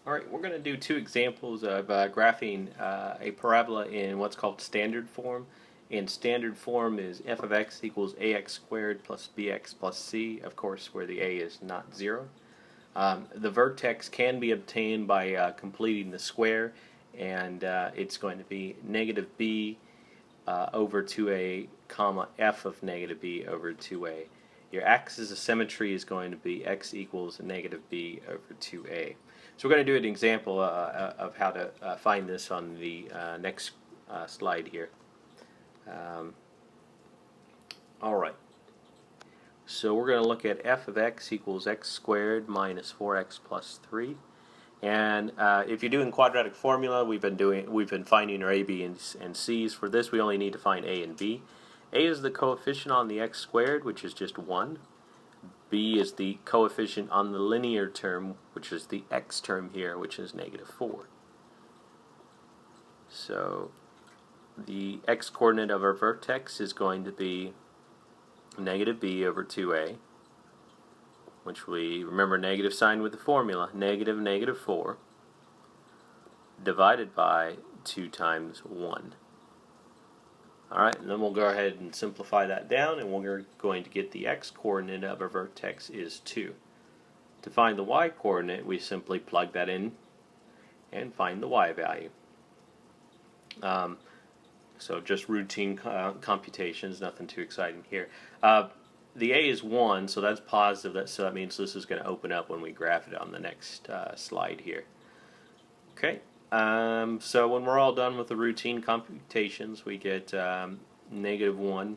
Alright, we're going to do two examples of graphing a parabola in what's called standard form. And standard form is f of x equals ax squared plus bx plus c, of course, where the a is not 0. The vertex can be obtained by completing the square, and it's going to be negative b over 2a comma f of negative b over 2a. Your axis of symmetry is going to be x equals negative b over 2a. So we're going to do an example of how to find this on the next slide here. Alright, so we're going to look at f of x equals x squared minus 4x plus 3. And if you're doing quadratic formula, we've been finding our a, b, and c's. For this, we only need to find a and b. A is the coefficient on the x squared, which is just 1. B is the coefficient on the linear term, which is the x term here, which is negative 4. So the x coordinate of our vertex is going to be negative b over 2a, which we remember negative sign with the formula, negative negative 4 divided by 2 times 1. Alright, and then we'll go ahead and simplify that down, and we're going to get the x coordinate of our vertex is 2. To find the y coordinate, we simply plug that in and find the y value. So just routine computations, nothing too exciting here. The a is 1, so that's positive, so that means this is going to open up when we graph it on the next slide here. Okay. So when we're all done with the routine computations, we get negative 1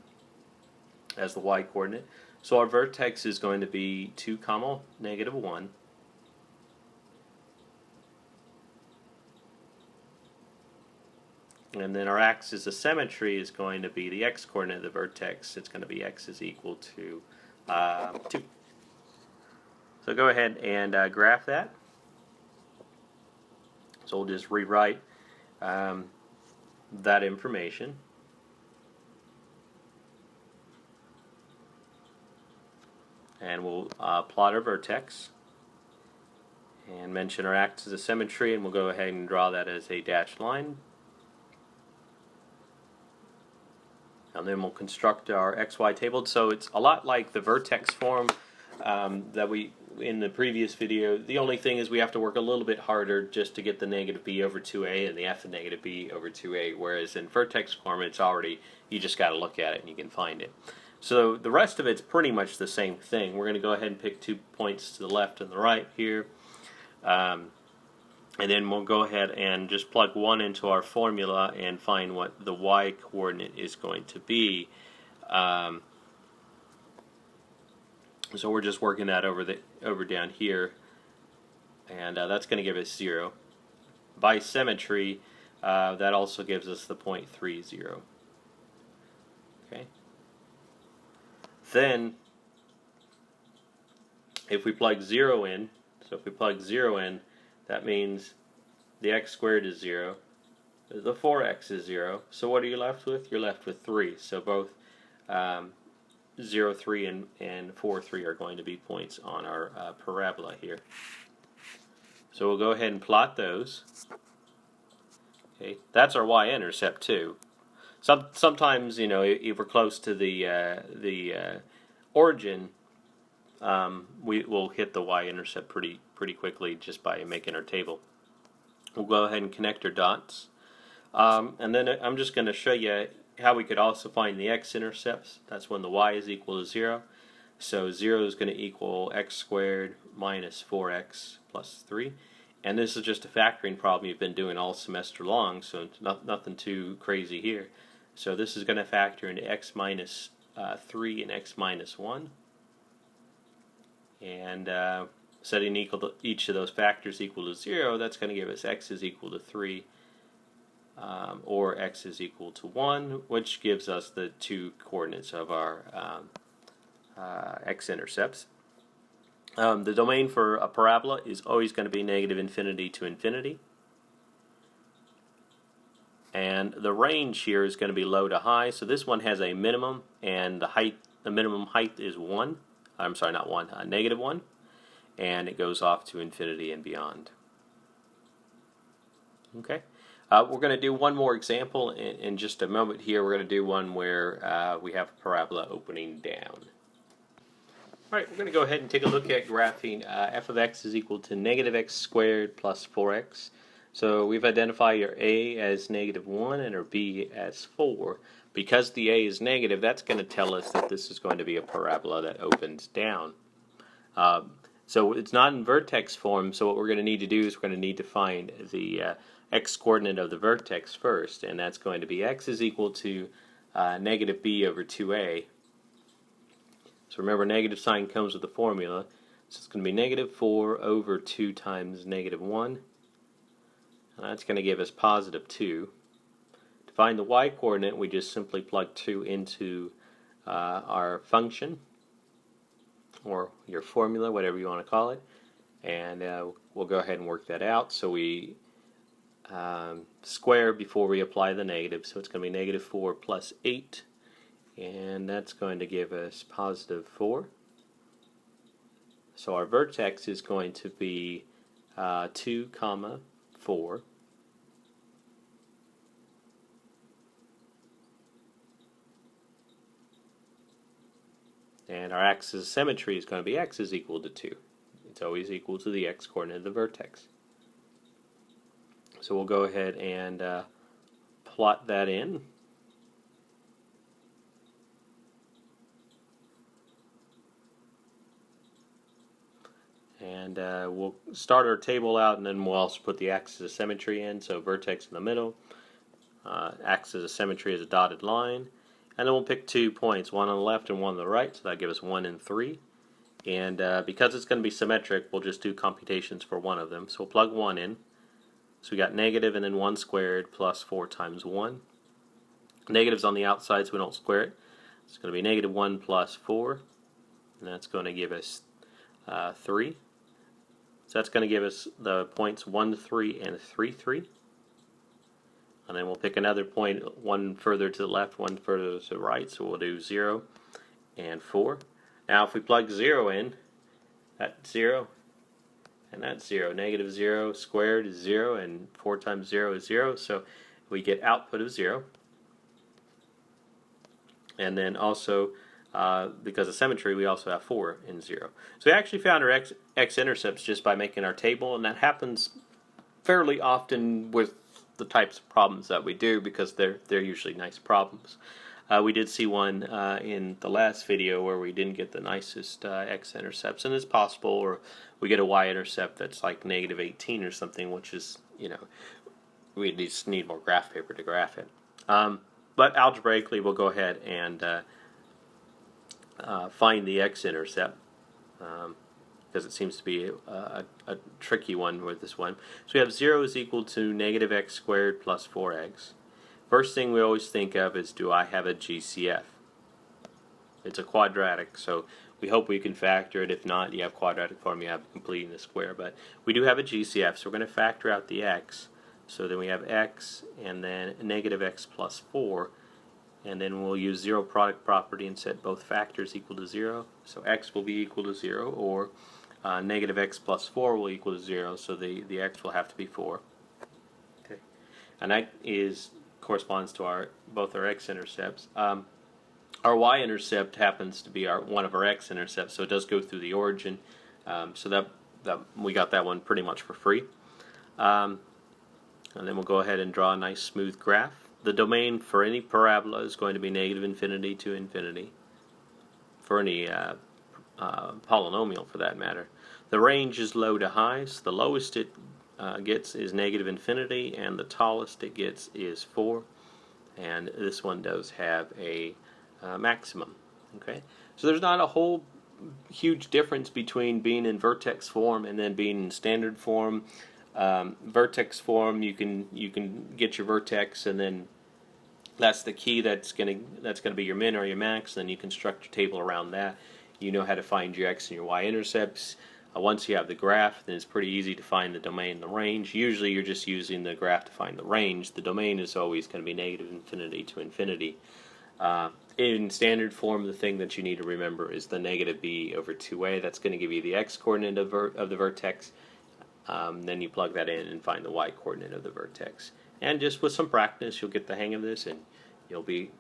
as the y coordinate. So our vertex is going to be 2 comma negative 1. And then our axis of symmetry is going to be the x coordinate of the vertex. It's going to be x is equal to 2. So go ahead and graph that. So we'll just rewrite that information. And we'll plot our vertex and mention our axis of symmetry, and we'll go ahead and draw that as a dashed line. And then we'll construct our XY table. So it's a lot like the vertex form that we in the previous video. The only thing is we have to work a little bit harder just to get the negative b over 2a and the f of negative b over 2a, whereas in vertex form it's already, you just got to look at it and you can find it. So the rest of it's pretty much the same thing. We're going to go ahead and pick 2 points to the left and the right here. And then we'll go ahead and just plug 1 into our formula and find what the y coordinate is going to be. So we're just working that over down here, and that's going to give us 0. By symmetry, that also gives us the 0.30. Okay. Then, if we plug 0 in, that means the x squared is 0, the 4x is 0. So what are you left with? You're left with 3. So both 0, 3, and 4, 3 are going to be points on our parabola here. So we'll go ahead and plot those. Okay, that's our y-intercept too. Sometimes, you know, if we're close to the origin, we will hit the y-intercept pretty quickly just by making our table. We'll go ahead and connect our dots, and then I'm just going to show you how we could also find the x-intercepts. That's when the y is equal to 0. So 0 is going to equal x squared minus 4x plus 3. And this is just a factoring problem you've been doing all semester long, so it's nothing too crazy here. So this is going to factor into x minus 3 and x minus 1. And setting each of those factors equal to 0, that's going to give us x is equal to 3. Or x is equal to 1, which gives us the 2 coordinates of our x-intercepts. The domain for a parabola is always going to be negative infinity to infinity. And the range here is going to be low to high, so this one has a minimum, and the minimum height is 1. I'm sorry, not 1, negative 1. And it goes off to infinity and beyond. Okay. We're going to do one more example in just a moment here. We're going to do one where we have a parabola opening down. Alright, we're going to go ahead and take a look at graphing f of x is equal to negative x squared plus 4x. So we've identified our a as negative 1 and our b as 4. Because the a is negative, that's going to tell us that this is going to be a parabola that opens down. So it's not in vertex form, so what we're going to need to do is we're going to need to find the x-coordinate of the vertex first, and that's going to be x is equal to negative b over 2a. So remember, negative sign comes with the formula, so it's going to be negative 4 over 2 times negative 1, and that's going to give us positive 2. To find the y-coordinate, we just simply plug 2 into our function, or your formula, whatever you want to call it, and we'll go ahead and work that out. So we square before we apply the negative, so it's going to be negative 4 plus 8, and that's going to give us positive 4. So our vertex is going to be 2 comma 4. And our axis of symmetry is going to be x is equal to 2. It's always equal to the x-coordinate of the vertex. So we'll go ahead and plot that in. And we'll start our table out, and then we'll also put the axis of symmetry in. So vertex in the middle, axis of symmetry is a dotted line. And then we'll pick 2 points, one on the left and one on the right, so that'll give us 1 and 3. And because it's going to be symmetric, we'll just do computations for one of them. So we'll plug 1 in. So we got negative and then 1 squared plus 4 times 1. Negative's on the outside, so we don't square it. It's going to be negative 1 plus 4, and that's going to give us 3. So that's going to give us the points 1, 3, and 3, 3. And then we'll pick another point, one further to the left, one further to the right, so we'll do 0 and 4. Now if we plug 0 in, that's 0, and that's 0. Negative 0 squared is 0, and 4 times 0 is 0, so we get output of 0. And then also, because of symmetry, we also have 4 and 0. So we actually found our x-intercepts just by making our table, and that happens fairly often with the types of problems that we do, because they're usually nice problems. We did see one in the last video where we didn't get the nicest x-intercepts, and it's possible, or we get a y-intercept that's like negative 18 or something, which is, you know, we just need more graph paper to graph it. But algebraically, we'll go ahead and find the x-intercept, because it seems to be a tricky one with this one. So we have 0 is equal to negative x squared plus 4x. First thing we always think of is, do I have a GCF? It's a quadratic, so we hope we can factor it. If not, you have quadratic form, you have completing the square. But we do have a GCF, so we're going to factor out the x. So then we have x and then negative x plus 4. And then we'll use zero product property and set both factors equal to 0. So x will be equal to 0, or negative x plus 4 will equal to 0, so the x will have to be 4. Okay, and that corresponds to both our x-intercepts. Our y-intercept happens to be one of our x-intercepts, so it does go through the origin. So that we got that one pretty much for free. And then we'll go ahead and draw a nice smooth graph. The domain for any parabola is going to be negative infinity to infinity, for any polynomial for that matter. The range is low to high, so the lowest it gets is negative infinity, and the tallest it gets is 4. And this one does have a maximum. Okay, so there's not a whole huge difference between being in vertex form and then being in standard form. Vertex form, you can get your vertex, and then that's the key that's gonna be your min or your max. Then you construct your table around that. You know how to find your x and your y-intercepts. Once you have the graph, then it's pretty easy to find the domain and the range. Usually you're just using the graph to find the range. The domain is always going to be negative infinity to infinity. In standard form, the thing that you need to remember is the negative b over 2a. That's going to give you the x-coordinate of the vertex. Then you plug that in and find the y coordinate of the vertex. And just with some practice, you'll get the hang of this, and you'll be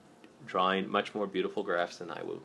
drawing much more beautiful graphs than I will.